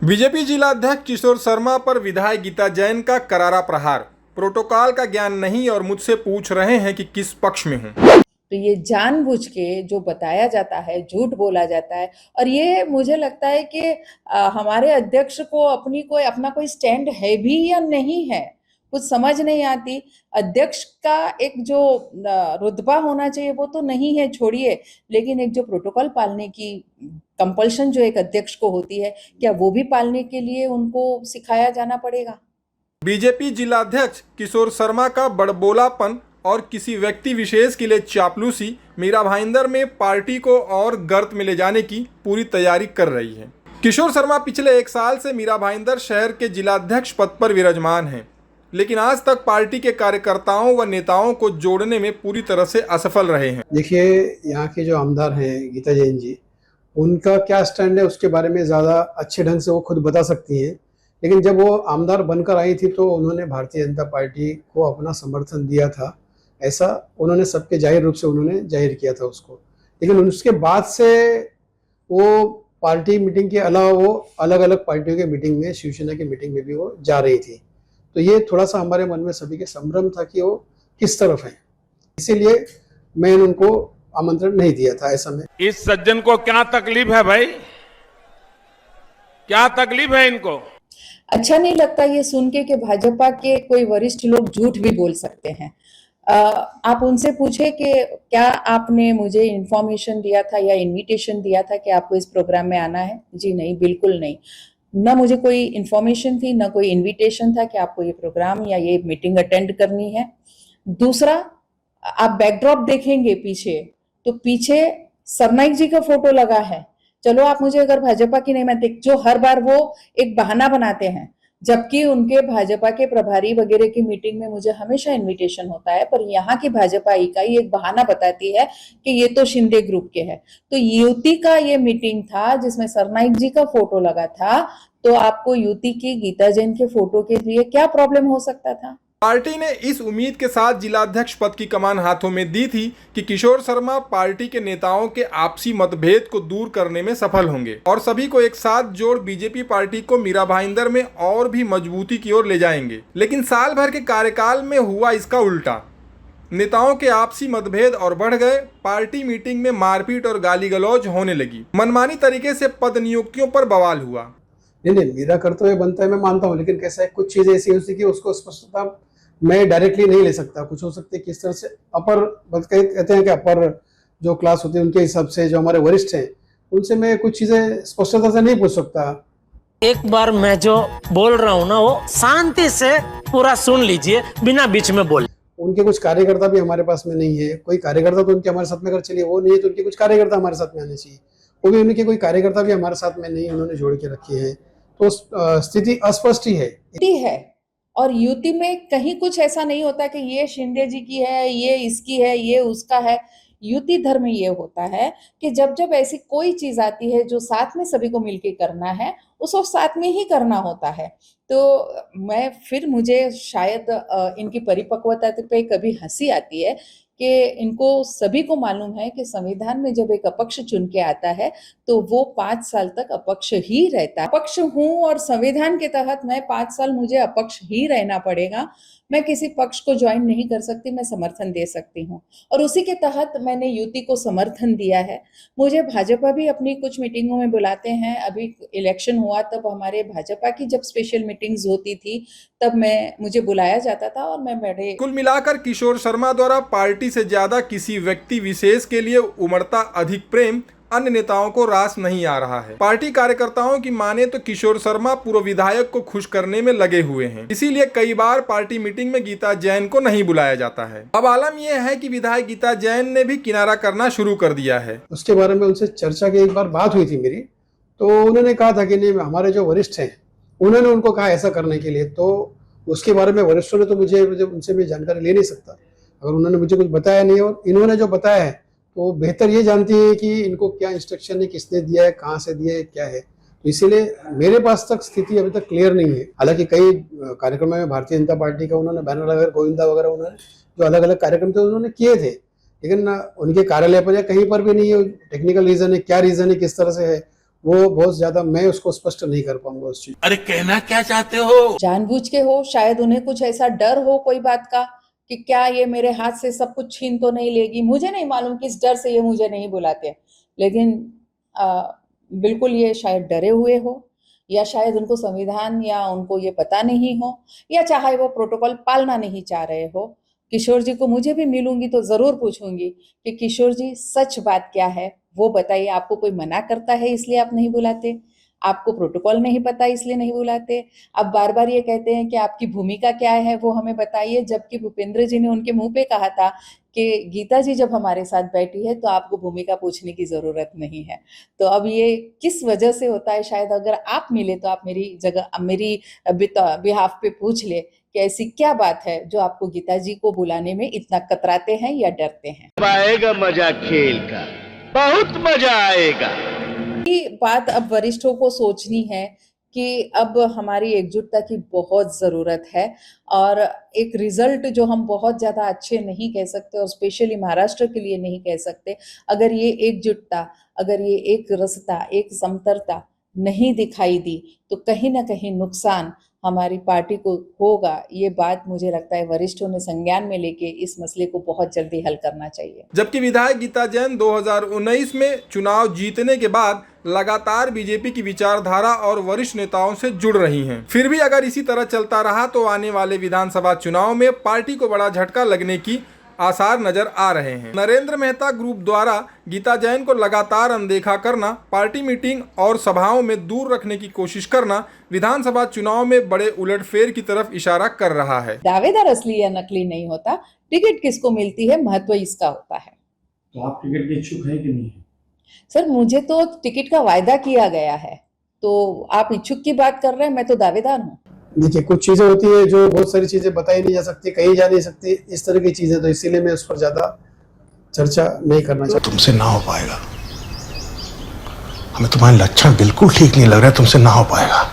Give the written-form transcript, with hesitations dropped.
BJP जिलाध्यक्ष किशोर शर्मा पर विधायक गीता जैन का करारा प्रहार। प्रोटोकॉल का ज्ञान नहीं और मुझसे पूछ रहे हैं कि किस पक्ष में हूं। तो ये जानबूझ के जो बताया जाता है, झूठ बोला जाता है। और ये मुझे लगता है कि हमारे अध्यक्ष को अपना कोई स्टैंड है भी या नहीं है, कुछ समझ नहीं आती। अध्यक्ष का एक जो रुतबा होना चाहिए वो तो नहीं है, छोड़िए, लेकिन एक जो प्रोटोकॉल पालने की कंपल्शन जो एक अध्यक्ष को होती है, क्या वो भी पालने के लिए उनको सिखाया जाना पड़ेगा? बीजेपी जिलाध्यक्ष किशोर शर्मा का बड़बोलापन और किसी व्यक्ति विशेष के लिए चापलूसी मीरा भाईंदर में पार्टी को और गर्त में ले जाने की पूरी तैयारी कर रही है। किशोर शर्मा पिछले 1 साल से मीरा भाईंदर शहर के जिलाध्यक्ष पद पर विराजमान हैं, लेकिन आज तक पार्टी के कार्यकर्ताओं व नेताओं को जोड़ने में पूरी तरह से असफल रहे हैं। देखिए, यहाँ के जो आमदार हैं गीता जैन जी, उनका क्या स्टैंड है उसके बारे में ज़्यादा अच्छे ढंग से वो खुद बता सकती हैं। लेकिन जब वो आमदार बनकर आई थी तो उन्होंने भारतीय जनता पार्टी को अपना समर्थन दिया था, ऐसा उन्होंने सबके जाहिर रूप से उन्होंने जाहिर किया था उसको। लेकिन उसके बाद से वो पार्टी मीटिंग के अलावा वो अलग अलग पार्टियों के मीटिंग में, शिवसेना की मीटिंग में भी वो जा रही थी। तो ये थोड़ा सा हमारे मन में सभी के संभ्रम था कि वो किस तरफ है, इसीलिए मैंने उनको आमंत्रण नहीं दिया था। ऐसा में इस सज्जन को क्या तकलीफ है भाई, क्या तकलीफ है इनको? अच्छा नहीं लगता ये सुन के कि भाजपा के कोई वरिष्ठ लोग झूठ भी बोल सकते हैं। आप उनसे पूछे कि क्या आपने मुझे इन्फॉर्मेशन दिया था या इनविटेशन दिया था कि आपको इस प्रोग्राम में आना है? जी नहीं, बिल्कुल नहीं। ना मुझे कोई इन्फॉर्मेशन थी, ना कोई इनविटेशन था कि आपको ये प्रोग्राम या ये मीटिंग अटेंड करनी है। दूसरा, आप बैकड्रॉप देखेंगे पीछे, तो पीछे सरनाईक जी का फोटो लगा है। चलो, आप मुझे अगर भाजपा की नहीं मानते, जो हर बार वो एक बहाना बनाते हैं, जबकि उनके भाजपा के प्रभारी वगैरह की मीटिंग में मुझे हमेशा इनविटेशन होता है, पर यहाँ की भाजपा इकाई एक बहाना बताती है कि ये तो शिंदे ग्रुप के है। तो युति का ये मीटिंग था जिसमें सरनाईक जी का फोटो लगा था, तो आपको युति की गीता जैन के फोटो के लिए क्या प्रॉब्लम हो सकता था? पार्टी ने इस उम्मीद के साथ जिलाध्यक्ष पद की कमान हाथों में दी थी कि किशोर शर्मा पार्टी के नेताओं के आपसी मतभेद को दूर करने में सफल होंगे और सभी को एक साथ जोड़ बीजेपी पार्टी को मीरा भाईंदर में और भी मजबूती की ओर ले जाएंगे। लेकिन साल भर के कार्यकाल में हुआ इसका उल्टा। नेताओं के आपसी मतभेद और बढ़ गए, पार्टी मीटिंग में मारपीट और गाली गलौज होने लगी, मनमानी तरीके से पद नियुक्तियों पर बवाल हुआ। नहीं, मेरा कर्तव्य बनता है, मैं मानता हूँ, लेकिन कैसा है, कुछ चीजें ऐसी होती कि उसको स्पष्टता मैं डायरेक्टली नहीं ले सकता। कुछ हो सकते किस तरह से अपर कहते हैं कि अपर जो क्लास होती है उनके हिसाब से, जो हमारे वरिष्ठ हैं उनसे मैं कुछ चीजें स्पष्टता से नहीं पूछ सकता। एक बार मैं जो बोल रहा हूँ ना, वो शांति से पूरा सुन लीजिए, बिना बीच में बोले। उनके कुछ कार्यकर्ता भी हमारे पास में नहीं है। कोई कार्यकर्ता तो उनके हमारे साथ में अगर चलिए वो नहीं है तो उनके कुछ कार्यकर्ता हमारे साथ में आने चाहिए। वो भी उनके कोई कार्यकर्ता भी हमारे साथ में नहीं, उन्होंने जोड़ के रखी है, तो स्थिति अस्पष्ट ही है। और युति में कहीं कुछ ऐसा नहीं होता कि ये शिंदे जी की है, ये इसकी है, ये उसका है। युति धर्म ये होता है कि जब जब ऐसी कोई चीज आती है जो साथ में सभी को मिलकर करना है, उसको साथ में ही करना होता है। तो मुझे शायद इनकी परिपक्वता पे कभी हंसी आती है कि इनको सभी को मालूम है कि संविधान में जब एक अपक्ष चुन के आता है तो वो 5 साल तक अपक्ष ही रहता है। अपक्ष हूं और संविधान के तहत मैं 5 साल मुझे अपक्ष ही रहना पड़ेगा। मैं किसी पक्ष को ज्वाइन नहीं कर सकती, मैं समर्थन दे सकती हूँ, और उसी के तहत मैंने युति को समर्थन दिया है। मुझे भाजपा भी अपनी कुछ मीटिंगों में बुलाते हैं। अभी इलेक्शन हुआ तब हमारे भाजपा की जब स्पेशल मीटिंग्स होती थी तब मुझे बुलाया जाता था और मैं बड़े। कुल मिलाकर किशोर शर्मा द्वारा पार्टी से ज्यादा किसी व्यक्ति विशेष के लिए उमड़ता अधिक प्रेम अन्य नेताओं को रास नहीं आ रहा है। पार्टी कार्यकर्ताओं की माने तो किशोर शर्मा पूर्व विधायक को खुश करने में लगे हुए हैं, इसीलिए कई बार पार्टी मीटिंग में गीता जैन को नहीं बुलाया जाता है। अब आलम यह है कि विधायक गीता जैन ने भी किनारा करना शुरू कर दिया है। उसके बारे में उनसे चर्चा की एक बार बात हुई थी मेरी, तो उन्होंने कहा था कि नहीं, हमारे जो वरिष्ठ हैं उन्होंने उनको कहा ऐसा करने के लिए। तो उसके बारे में वरिष्ठों ने तो मुझे उनसे भी जानकारी ले नहीं सकता अगर उन्होंने मुझे कुछ बताया नहीं, और इन्होंने जो बताया है तो बेहतर ये जानती है कि इनको क्या इंस्ट्रक्शन है, किसने दिया है, कहाँ से दिया है, क्या है। तो इसीलिए मेरे पास तक स्थिति अभी तक क्लियर नहीं है। हालांकि कई कार्यक्रमों में भारतीय जनता पार्टी का उन्होंने बैनर वगैरह, गोविंदा वगैरह, उन्होंने जो अलग अलग कार्यक्रम थे उन्होंने किए थे, लेकिन उनके कार्यालय पर या कहीं पर भी नहीं है। टेक्निकल रीजन है, क्या रीजन है, किस तरह से है, वो बहुत ज्यादा, मैं उसको स्पष्ट नहीं कर पाऊंगा उस चीज। अरे कहना क्या चाहते हो? जानबूझ के हो, शायद उन्हें कुछ ऐसा डर हो कोई बात का कि क्या ये मेरे हाथ से सब कुछ छीन तो नहीं लेगी। मुझे नहीं मालूम किस डर से ये मुझे नहीं बुलाते, लेकिन बिल्कुल ये शायद डरे हुए हो, या शायद उनको संविधान या उनको ये पता नहीं हो, या चाहे वो प्रोटोकॉल पालना नहीं चाह रहे हो। किशोर जी को मुझे भी मिलूंगी तो जरूर पूछूंगी कि किशोर जी सच बात क्या है वो बताइए। आपको कोई मना करता है इसलिए आप नहीं बुलाते? आपको प्रोटोकॉल नहीं पता इसलिए नहीं बुलाते? आप बार बार ये कहते हैं कि आपकी भूमिका क्या है वो हमें बताइए, जबकि भूपेंद्र जी ने उनके मुंह पे कहा था कि गीता जी जब हमारे साथ बैठी है तो आपको भूमिका पूछने की जरूरत नहीं है। तो अब ये किस वजह से होता है, शायद अगर आप मिले तो आप मेरी जगह, मेरी बिहाफ पे पूछ ले कि ऐसी क्या बात है जो आपको गीता जी को बुलाने में इतना कतराते हैं या डरते हैं। आएगा मजा खेल का, बहुत मजा आएगा। ये बात अब वरिष्ठों को सोचनी है कि अब हमारी एकजुटता की बहुत ज़रूरत है, और एक रिजल्ट जो हम बहुत ज़्यादा अच्छे नहीं कह सकते और स्पेशली महाराष्ट्र के लिए नहीं कह सकते, अगर ये एकजुटता, अगर ये एक रसता, एक समतरता नहीं दिखाई दी तो कहीं ना कहीं नुकसान हमारी पार्टी को होगा। ये बात मुझे लगता है वरिष्ठों ने संज्ञान में लेके इस मसले को बहुत जल्दी हल करना चाहिए। जबकि विधायक गीता जैन 2019 में चुनाव जीतने के बाद लगातार बीजेपी की विचारधारा और वरिष्ठ नेताओं से जुड़ रही हैं। फिर भी अगर इसी तरह चलता रहा तो आने वाले विधानसभा चुनाव में पार्टी को बड़ा झटका लगने की आसार नजर आ रहे हैं। नरेंद्र मेहता ग्रुप द्वारा गीता जैन को लगातार अनदेखा करना, पार्टी मीटिंग और सभाओं में दूर रखने की कोशिश करना विधानसभा चुनाव में बड़े उलटफेर की तरफ इशारा कर रहा है। दावेदार असली या नकली नहीं होता, टिकट किसको मिलती है महत्व इसका होता है। तो आप टिकट के इच्छुक है कि नहीं? सर मुझे तो टिकट का वायदा किया गया है, तो आप इच्छुक की बात कर रहे हैं, मैं तो दावेदार हूँ। देखिए, कुछ चीजें होती है जो बहुत सारी चीजें बताई नहीं जा सकती, कही जा नहीं सकती, इस तरह की चीजें, तो इसीलिए मैं उस पर ज्यादा चर्चा नहीं करना चाहता। तुमसे ना हो पाएगा, हमें तुम्हारे लक्षण बिल्कुल ठीक नहीं लग रहा है, तुमसे ना हो पाएगा।